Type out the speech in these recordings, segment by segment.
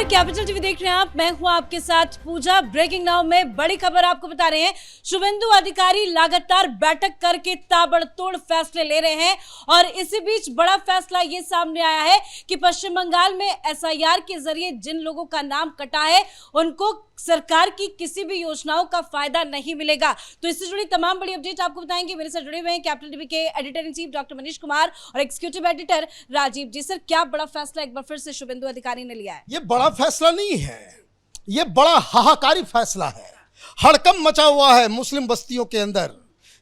नमस्कार, capital TV देख रहे हैं आप। मैं हूं आपके साथ पूजा। ब्रेकिंग नाउ में बड़ी खबर आपको बता रहे हैं। शुभेंदु अधिकारी लगातार बैठक करके ताबड़तोड़ फैसले ले रहे हैं और इसी बीच बड़ा फैसला ये सामने आया है कि पश्चिम बंगाल में एसआईआर के जरिए जिन लोगों का नाम कटा है उनको सरकार की किसी भी योजनाओं का फायदा नहीं मिलेगा। तो इससे जुड़ी तमाम बड़ी अपडेट आपको बताएंगे। मेरे साथ जुड़े हुए हैं कैपिटल टीवी के editor in chief doctor Manish Kumar और एग्जीक्यूटिव एडिटर राजीव जी। सर, क्या बड़ा फैसला एक बार फिर से शुभेंदु अधिकारी ने लिया है? ये बड़ा फैसला नहीं है, ये बड़ा हाहाकारी फैसला है। हड़कंप मचा हुआ है मुस्लिम बस्तियों के अंदर।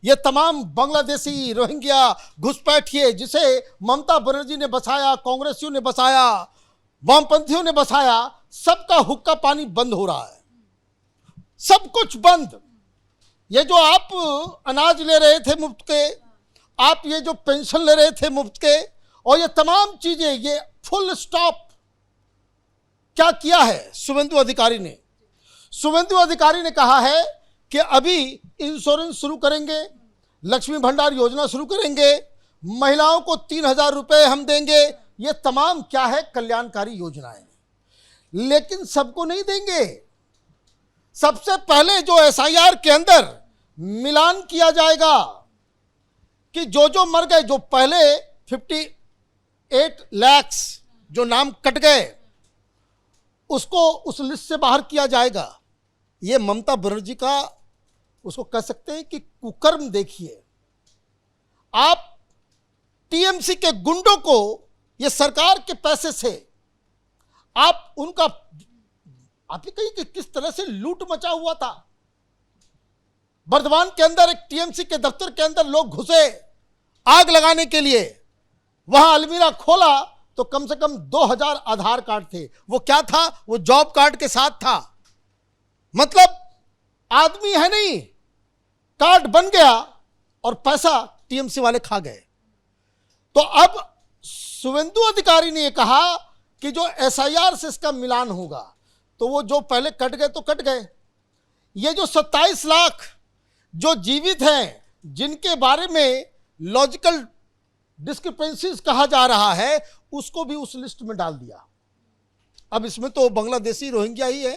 ये तमाम बांग्लादेशी रोहिंग्या घुसपैठिए जिसे ममता बनर्जी ने बसाया, कांग्रेसियों ने बसाया, वामपंथियों ने बसाया, सबका हुक्का पानी बंद हो रहा है, सब कुछ बंद। ये जो आप अनाज ले रहे थे मुफ्त के, आप ये जो पेंशन ले रहे थे मुफ्त के, और ये तमाम चीजें, ये फुल स्टॉप। क्या किया है शुभेंदु अधिकारी ने? शुभेंदु अधिकारी ने कहा है कि अभी इंश्योरेंस शुरू करेंगे, लक्ष्मी भंडार योजना शुरू करेंगे, महिलाओं को 3,000 रुपए हम देंगे। ये तमाम क्या है, कल्याणकारी योजनाएं। लेकिन सबको नहीं देंगे। सबसे पहले जो एसआईआर के अंदर मिलान किया जाएगा कि जो मर गए, जो पहले 58 लाख जो नाम कट गए, उसको उस लिस्ट से बाहर किया जाएगा। ये ममता बनर्जी का, उसको कह सकते हैं कि कुकर्म। देखिए, आप टीएमसी के गुंडों को ये सरकार के पैसे से आप उनका, आप ये कहिए कि किस तरह से लूट मचा हुआ था। बर्दवान के अंदर एक टीएमसी के दफ्तर के अंदर लोग घुसे आग लगाने के लिए। वहां अलमीरा खोला तो कम से कम 2,000 आधार कार्ड थे। वो क्या था? वो जॉब कार्ड के साथ था। मतलब आदमी है नहीं, कार्ड बन गया और पैसा टीएमसी वाले खा गए। तो अब शुभेंदु अधिकारी ने यह कहा कि जो एसआईआर से इसका मिलान होगा, तो वो जो पहले कट गए तो कट गए। ये जो 27 लाख जो जीवित हैं, जिनके बारे में लॉजिकल डिस्क्रिपेंसीज कहा जा रहा है, उसको भी उस लिस्ट में डाल दिया। अब इसमें तो बांग्लादेशी रोहिंग्या ही है।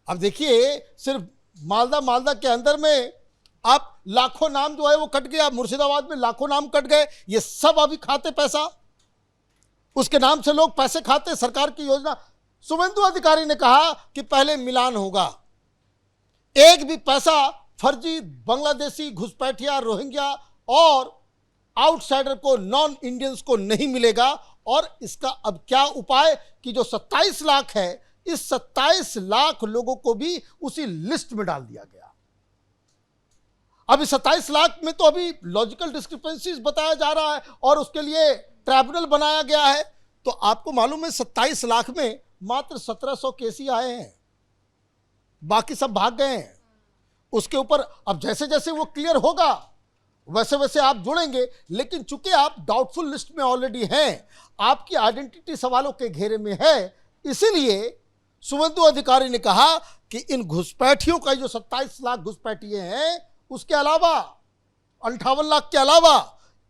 अब देखिए, सिर्फ मालदा के अंदर में आप लाखों नाम जो है वो कट गया। मुर्शिदाबाद में लाखों नाम कट गए। ये सब अभी खाते पैसा, उसके नाम से लोग पैसे खाते, सरकार की योजना। शुभेंदु अधिकारी ने कहा कि पहले मिलान होगा, एक भी पैसा फर्जी बांग्लादेशी घुसपैठिया, रोहिंग्या और आउटसाइडर को, नॉन इंडियंस को नहीं मिलेगा। और इसका अब क्या उपाय कि जो 27 लाख है, इस 27 लाख लोगों को भी उसी लिस्ट में डाल दिया गया। अभी 27 लाख में तो अभी लॉजिकल डिस्क्रिपेंसीज बताया जा रहा है और उसके लिए ट्राइब्यूनल बनाया गया है। तो आपको मालूम है 27 लाख में मात्र 1700 केस ही आए हैं, बाकी सब भाग गए हैं। उसके ऊपर अब जैसे जैसे वो क्लियर होगा वैसे वैसे आप जुड़ेंगे। लेकिन चूंकि आप डाउटफुल लिस्ट में ऑलरेडी हैं, आपकी आइडेंटिटी सवालों के घेरे में है, इसीलिए शुभेंदु अधिकारी ने कहा कि इन घुसपैठियों का जो 27 लाख घुसपैठिए हैं, उसके अलावा 58 लाख के अलावा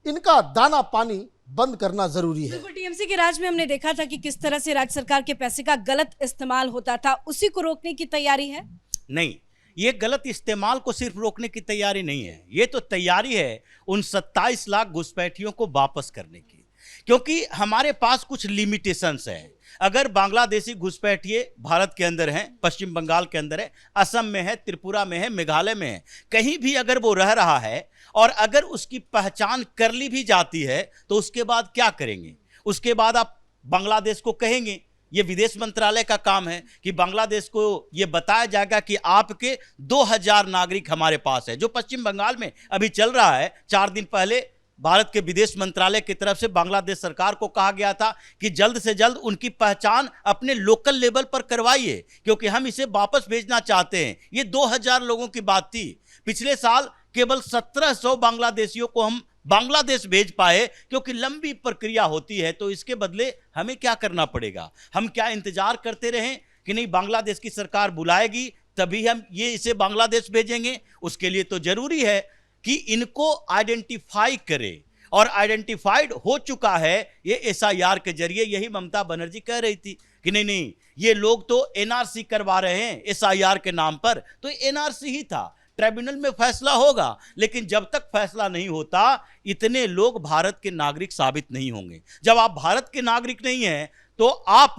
इनका दाना पानी बंद करना जरूरी है। बिल्कुल, टीएमसी के राज में हमने देखा था कि किस तरह से राज्य सरकार के पैसे का गलत इस्तेमाल होता था। उसी को रोकने की तैयारी है? नहीं, ये गलत इस्तेमाल को सिर्फ रोकने की तैयारी नहीं है, ये तो तैयारी है उन 27 लाख घुसपैठियों को वापस करने की। क्योंकि हमारे पास कुछ लिमिटेशंस हैं। अगर बांग्लादेशी घुसपैठिए भारत के अंदर हैं, पश्चिम बंगाल के अंदर है, असम में है, त्रिपुरा में है, मेघालय में है, कहीं भी अगर वो रह रहा है और अगर उसकी पहचान कर ली भी जाती है, तो उसके बाद क्या करेंगे? उसके बाद आप बांग्लादेश को कहेंगे, ये विदेश मंत्रालय का काम है कि बांग्लादेश को ये बताया जाएगा कि आपके 2,000 नागरिक हमारे पास है। जो पश्चिम बंगाल में अभी चल रहा है, 4 दिन पहले भारत के विदेश मंत्रालय की तरफ से बांग्लादेश सरकार को कहा गया था कि जल्द से जल्द उनकी पहचान अपने लोकल लेवल पर करवाइए, क्योंकि हम इसे वापस भेजना चाहते हैं। ये 2,000 लोगों की बात थी। पिछले साल केवल 1700 बांग्लादेशियों को हम बांग्लादेश भेज पाए, क्योंकि लंबी प्रक्रिया होती है। तो इसके बदले हमें क्या करना पड़ेगा? हम क्या इंतजार करते रहें कि नहीं बांग्लादेश की सरकार बुलाएगी तभी हम ये इसे बांग्लादेश भेजेंगे? उसके लिए तो जरूरी है कि इनको आइडेंटिफाई करे और आइडेंटिफाइड हो चुका है ये एसआईआर के जरिए। यही ममता बनर्जी कह रही थी कि नहीं नहीं, ये लोग तो एनआरसी करवा रहे हैं एसआईआर के नाम पर, तो एनआरसी ही था। ट्रिब्यूनल में फैसला होगा, लेकिन जब तक फैसला नहीं होता इतने लोग भारत के नागरिक साबित नहीं होंगे। जब आप भारत के नागरिक नहीं हैं तो आप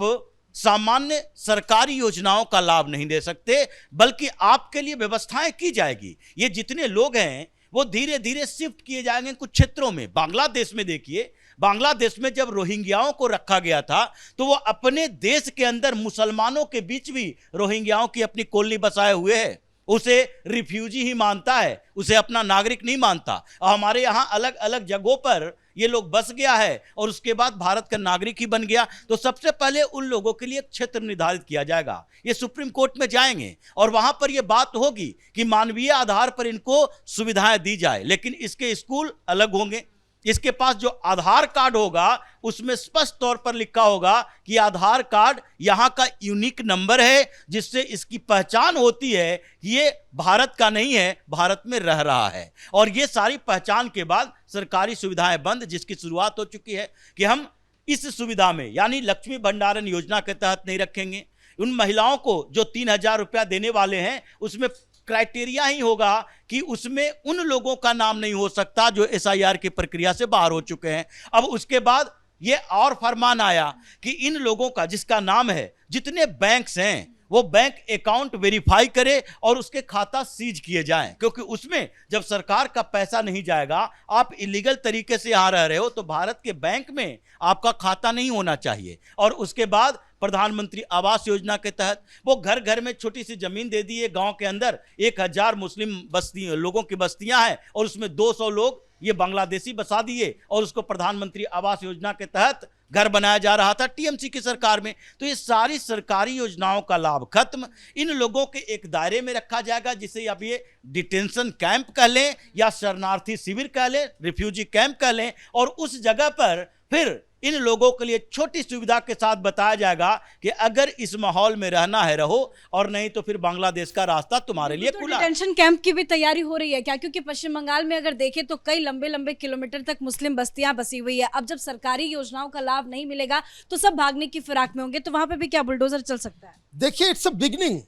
सामान्य सरकारी योजनाओं का लाभ नहीं दे सकते, बल्कि आपके लिए व्यवस्थाएं की जाएगी। ये जितने लोग हैं वो धीरे धीरे शिफ्ट किए जाएंगे कुछ क्षेत्रों में। बांग्लादेश में देखिए, बांग्लादेश में जब रोहिंग्याओं को रखा गया था तो वो अपने देश के अंदर मुसलमानों के बीच भी रोहिंग्याओं की अपनी कॉलोनी बसाए हुए है। उसे रिफ्यूजी ही मानता है, उसे अपना नागरिक नहीं मानता। और हमारे यहाँ अलग अलग जगहों पर ये लोग बस गया है और उसके बाद भारत का नागरिक ही बन गया। तो सबसे पहले उन लोगों के लिए एक क्षेत्र निर्धारित किया जाएगा। ये सुप्रीम कोर्ट में जाएंगे और वहां पर यह बात होगी कि मानवीय आधार पर इनको सुविधाएं दी जाए, लेकिन इसके स्कूल अलग होंगे। इसके पास जो आधार कार्ड होगा उसमें स्पष्ट तौर पर लिखा होगा कि आधार कार्ड यहां का यूनिक नंबर है, जिससे इसकी पहचान होती है कि ये भारत का नहीं है, भारत में रह रहा है। और ये सारी पहचान के बाद सरकारी सुविधाएं बंद, जिसकी शुरुआत हो चुकी है कि हम इस सुविधा में यानी लक्ष्मी भंडारण योजना के तहत नहीं रखेंगे। उन महिलाओं को जो 3,000 रुपया देने वाले हैं उसमें क्राइटेरिया ही होगा कि उसमें उन लोगों का नाम नहीं हो सकता जो एसआईआर की प्रक्रिया से बाहर हो चुके हैं। अब उसके बाद ये और फरमान आया कि इन लोगों का जिसका नाम है, जितने बैंक्स हैं वो बैंक अकाउंट वेरीफाई करे और उसके खाता सीज किए जाएं, क्योंकि उसमें जब सरकार का पैसा नहीं जाएगा, आप इलीगल तरीके से यहां रह रहे हो तो भारत के बैंक में आपका खाता नहीं होना चाहिए। और उसके बाद प्रधानमंत्री आवास योजना के तहत वो घर घर में छोटी सी जमीन दे दी है। गांव के अंदर 1000 मुस्लिम बस्ती लोगों की बस्तियां हैं और उसमें 200 लोग ये बांग्लादेशी बसा दिए और उसको प्रधानमंत्री आवास योजना के तहत घर बनाया जा रहा था टीएमसी की सरकार में। तो ये सारी सरकारी योजनाओं का लाभ खत्म, इन लोगों के एक दायरे में रखा जाएगा जिसे अब ये डिटेंशन कैंप कह लें या शरणार्थी शिविर कह लें, रिफ्यूजी कैंप कह लें। और उस जगह पर फिर इन लोगों के लिए छोटी सुविधा के साथ बताया जाएगा कि अगर इस माहौल में रहना है रहो, और नहीं तो फिर बांग्लादेश का रास्ता तुम्हारे लिए खुला। डिटेंशन कैंप की भी तैयारी हो रही है क्या? क्योंकि पश्चिम बंगाल में अगर देखें तो कई लंबे लंबे किलोमीटर तक मुस्लिम बस्तियां बसी हुई है। अब जब सरकारी योजनाओं का लाभ नहीं मिलेगा तो सब भागने की फिराक में होंगे, तो वहां पे भी क्या बुलडोजर चल सकता है? देखिए, it's a beginning,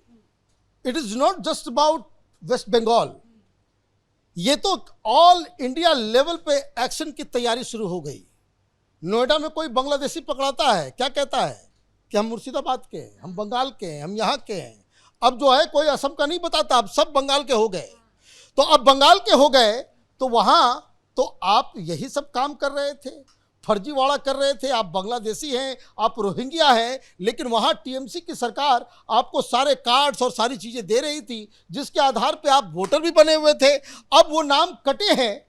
it is not just about West Bengal. ये तो ऑल इंडिया लेवल पे एक्शन की तैयारी शुरू हो गई। नोएडा में कोई बांग्लादेशी पकड़ाता है, क्या कहता है कि हम मुर्शिदाबाद के हैं, हम बंगाल के हैं, हम यहाँ के हैं। अब जो है कोई असम का नहीं बताता, अब सब बंगाल के हो गए। तो अब बंगाल के हो गए तो वहाँ तो आप यही सब काम कर रहे थे, फर्जीवाड़ा कर रहे थे। आप बांग्लादेशी हैं, आप रोहिंग्या हैं, लेकिन वहाँ टीएमसी की सरकार आपको सारे कार्ड्स और सारी चीज़ें दे रही थी जिसके आधार पर आप वोटर भी बने हुए थे। अब वो नाम कटे हैं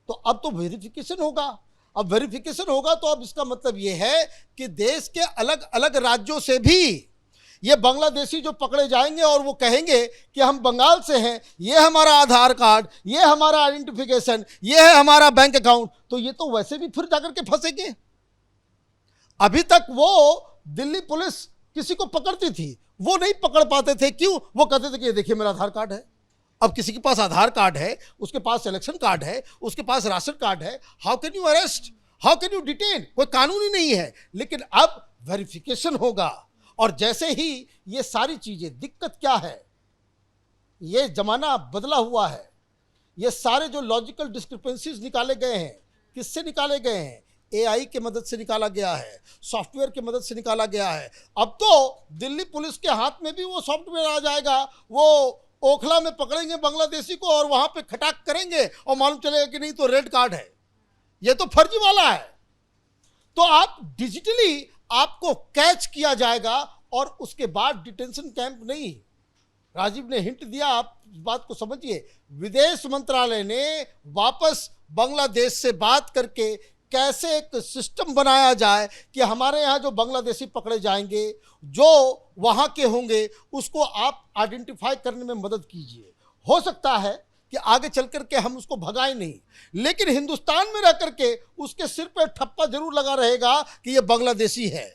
तो अब तो वेरिफिकेशन होगा। अब वेरिफिकेशन होगा तो अब इसका मतलब ये है कि देश के अलग अलग राज्यों से भी ये बांग्लादेशी जो पकड़े जाएंगे और वो कहेंगे कि हम बंगाल से हैं, ये हमारा आधार कार्ड, ये हमारा आइडेंटिफिकेशन, ये है हमारा बैंक अकाउंट, तो ये तो वैसे भी फिर जाकर के फंसेंगे। अभी तक वो दिल्ली पुलिस किसी को पकड़ती थी, वो नहीं पकड़ पाते थे। क्यों? वो कहते थे कि ये देखिए मेरा आधार कार्ड है। अब किसी के पास आधार कार्ड है, उसके पास इलेक्शन कार्ड है, उसके पास राशन कार्ड है, how can you arrest, how can you detain? कोई कानून ही नहीं है। लेकिन अब वेरिफिकेशन होगा और जैसे ही ये सारी चीजें, दिक्कत क्या है, ये जमाना बदला हुआ है। ये सारे जो लॉजिकल डिस्क्रिपेंसीज निकाले गए हैं, किससे निकाले गए हैं? एआई की मदद से निकाला गया है, सॉफ्टवेयर की मदद से निकाला गया है। अब तो दिल्ली पुलिस के हाथ में भी वो सॉफ्टवेयर आ जाएगा, वो ओखला में पकड़ेंगे बांग्लादेशी को और वहां पे खटाक करेंगे और मालूम चलेगा कि नहीं तो रेड कार्ड है, ये तो फर्जी वाला है। तो आप डिजिटली आपको कैच किया जाएगा और उसके बाद डिटेंशन कैंप नहीं। राजीव ने हिंट दिया, आप इस बात को समझिए। विदेश मंत्रालय ने वापस बांग्लादेश से बात करके कैसे एक सिस्टम बनाया जाए कि हमारे यहाँ जो बांग्लादेशी पकड़े जाएंगे, जो वहाँ के होंगे, उसको आप आइडेंटिफाई करने में मदद कीजिए। हो सकता है कि आगे चल करके हम उसको भगाएं नहीं, लेकिन हिंदुस्तान में रह करके उसके सिर पर ठप्पा जरूर लगा रहेगा कि ये बांग्लादेशी है।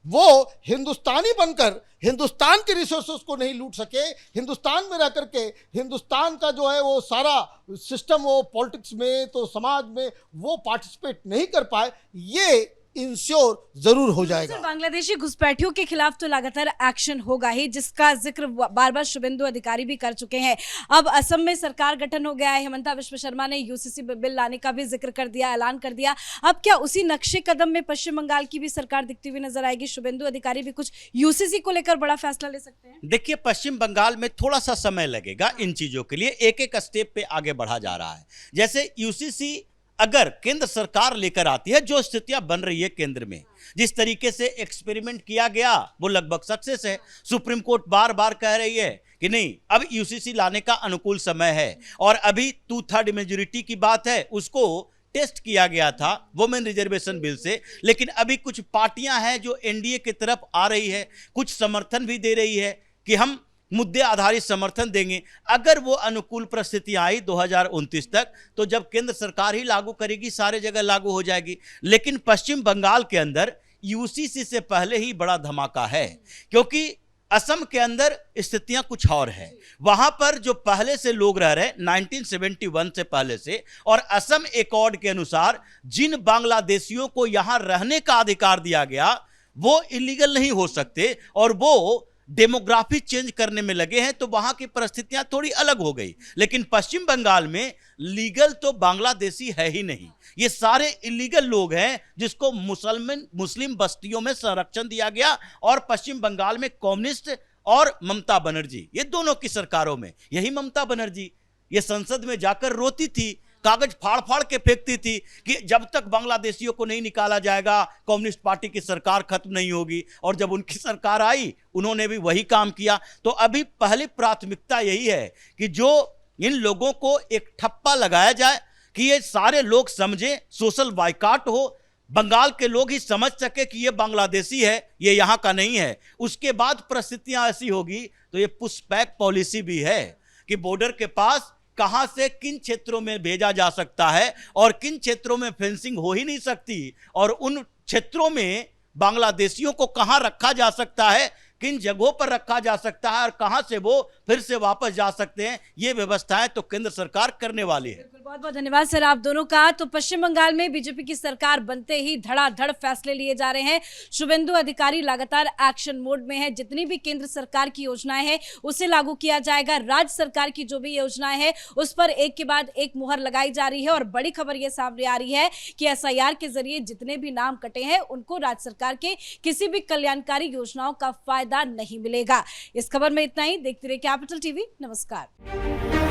वो हिंदुस्तानी बनकर हिंदुस्तान के रिसोर्सेस को नहीं लूट सके, हिंदुस्तान में रह करके हिंदुस्तान का जो है वो सारा सिस्टम, वो पॉलिटिक्स में तो समाज में वो पार्टिसिपेट नहीं कर पाए, ये इंश्योर जरूर हो जाएगा। बांग्लादेशी घुसपैठियों के खिलाफ तो लगातार एक्शन होगा ही, जिसका जिक्र बार बार शुभेंदु अधिकारी भी कर चुके हैं। अब असम में सरकार गठन हो गया है, हेमंता विश्व शर्मा ने यूसीसी बिल लाने का भी जिक्र कर दिया, ऐलान कर दिया। अब क्या उसी नक्शे कदम में पश्चिम बंगाल की भी सरकार दिखती हुई नजर आएगी? शुभेंदु अधिकारी भी कुछ यूसीसी को लेकर बड़ा फैसला ले सकते हैं? देखिए, पश्चिम बंगाल में थोड़ा सा समय लगेगा इन चीजों के लिए, एक एक स्टेप पे आगे बढ़ा जा रहा है। जैसे यूसीसी अगर केंद्र सरकार लेकर आती है, जो स्थितियां बन रही है केंद्र में, जिस तरीके से एक्सपेरिमेंट किया गया वो लगभग सक्सेस है। सुप्रीम कोर्ट बार बार कह रही है कि नहीं, अब यूसीसी लाने का अनुकूल समय है, और अभी 2/3 मेजोरिटी की बात है, उसको टेस्ट किया गया था वुमेन रिजर्वेशन बिल से, लेकिन अभी कुछ पार्टियां हैं जो एनडीए की तरफ आ रही है, कुछ समर्थन भी दे रही है कि हम मुद्दे आधारित समर्थन देंगे। अगर वो अनुकूल परिस्थितियां आई 2029 तक, तो जब केंद्र सरकार ही लागू करेगी, सारे जगह लागू हो जाएगी। लेकिन पश्चिम बंगाल के अंदर यूसीसी से पहले ही बड़ा धमाका है, क्योंकि असम के अंदर स्थितियां कुछ और है। वहां पर जो पहले से लोग रह रहे 1971 से पहले से, और असम एकॉर्ड के अनुसार जिन बांग्लादेशियों को यहां रहने का अधिकार दिया गया वो इलीगल नहीं हो सकते, और वो डेमोग्राफी चेंज करने में लगे हैं, तो वहां की परिस्थितियां थोड़ी अलग हो गई। लेकिन पश्चिम बंगाल में लीगल तो बांग्लादेशी है ही नहीं, ये सारे इलीगल लोग हैं जिसको मुस्लिम बस्तियों में संरक्षण दिया गया। और पश्चिम बंगाल में कम्युनिस्ट और ममता बनर्जी, ये दोनों की सरकारों में, यही ममता बनर्जी ये संसद में जाकर रोती थी, कागज फाड़ फाड़ के फेंकती थी कि जब तक बांग्लादेशियों को नहीं निकाला जाएगा कम्युनिस्ट पार्टी की सरकार खत्म नहीं होगी। और जब उनकी सरकार आई उन्होंने भी वही काम किया। तो अभी पहली प्राथमिकता यही है कि जो इन लोगों को एक ठप्पा लगाया जाए कि ये सारे लोग समझें, सोशल बाइकाट हो, बंगाल के लोग ही समझ सके कि ये बांग्लादेशी है, ये यहाँ का नहीं है। उसके बाद परिस्थितियां ऐसी होगी तो ये पुशबैक पॉलिसी भी है कि बॉर्डर के पास कहां से किन क्षेत्रों में भेजा जा सकता है और किन क्षेत्रों में फेंसिंग हो ही नहीं सकती, और उन क्षेत्रों में बांग्लादेशियों को कहां रखा जा सकता है, किन जगहों पर रखा जा सकता है, और कहां से वो फिर से वापस जा सकते हैं, ये व्यवस्थाएं तो केंद्र सरकार करने वाली है। बहुत बहुत धन्यवाद सर आप दोनों का। तो पश्चिम बंगाल में बीजेपी की सरकार बनते ही धड़ाधड़ फैसले लिए जा रहे हैं। शुभेंदु अधिकारी लगातार एक्शन मोड में है। जितनी भी केंद्र सरकार की योजनाएं हैं उसे लागू किया जाएगा। राज्य सरकार की जो भी योजनाएं हैं उस पर एक के बाद एक मुहर लगाई जा रही है। और बड़ी खबर यह सामने आ रही है कि एसआईआर के जरिए जितने भी नाम कटे हैं उनको राज्य सरकार के किसी भी कल्याणकारी योजनाओं का फायदा नहीं मिलेगा। इस खबर में इतना ही। देखते रहिए कैपिटल टीवी। नमस्कार।